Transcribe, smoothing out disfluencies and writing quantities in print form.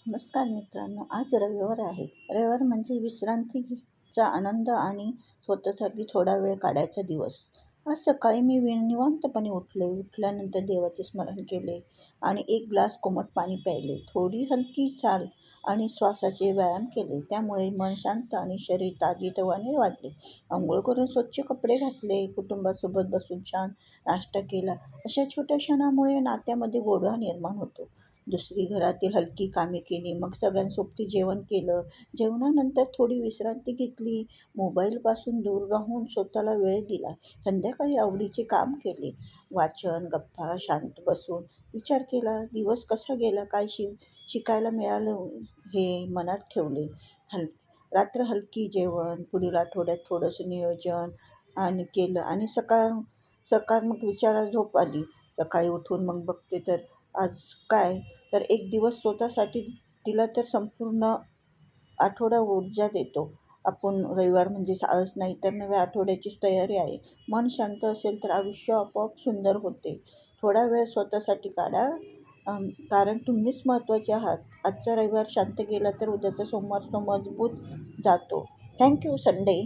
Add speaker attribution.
Speaker 1: नमस्कार मित्रांनो, आज रविवार आहे. रविवार म्हणजे विश्रांतीचा आनंद आणि स्वतःसाठी थोडा वेळ काढायचा दिवस. आज सकाळी मी निवांतपणे उठले. उठल्यानंतर देवाचे स्मरण केले आणि एक ग्लास कोमट पाणी प्यायले. थोडी हलकी चाल आणि श्वासाचे व्यायाम केले. त्यामुळे मन शांत आणि शरीर ताजेतवाने वाटले. अंघोळ करून स्वच्छ कपडे घातले. कुटुंबासोबत बसून छान नाश्ता केला. अशा छोट्या क्षणामुळे नात्यामध्ये गोडवा निर्माण होतो. दुसरी घरातील हलकी कामे केली. मग सगळ्यांसोबती जेवण केलं. जेवणानंतर थोडी विश्रांती घेतली. मोबाईलपासून दूर राहून स्वतःला वेळ दिला. संध्याकाळी आवडीचे काम केले. वाचन, गप्पा, शांत बसून विचार केला. दिवस कसा गेला, काय शिकायला मिळालं हे मनात ठेवले. हल रात्र हलकी जेवण, पुढील आठवड्यात थोडंसं नियोजन आणि केलं आणि सकारात्मक विचारात झोप आली. सकाळी उठून मग बघते तर आज काय, तर एक दिवस स्वतःसाठी दिला तर संपूर्ण आठवडा ऊर्जा देतो. आपण रविवार म्हणजे आळस नाही तर नव्या आठवड्याचीच तयारी आहे. मन शांत असेल तर आयुष्य आपोआप सुंदर होते. थोडा वेळ स्वतःसाठी काढा, कारण तुम्हीच महत्त्वाचे आहात. आजचा रविवार शांत गेला तर उद्याचा सोमवार तो मजबूत जातो. थँक्यू. संडे.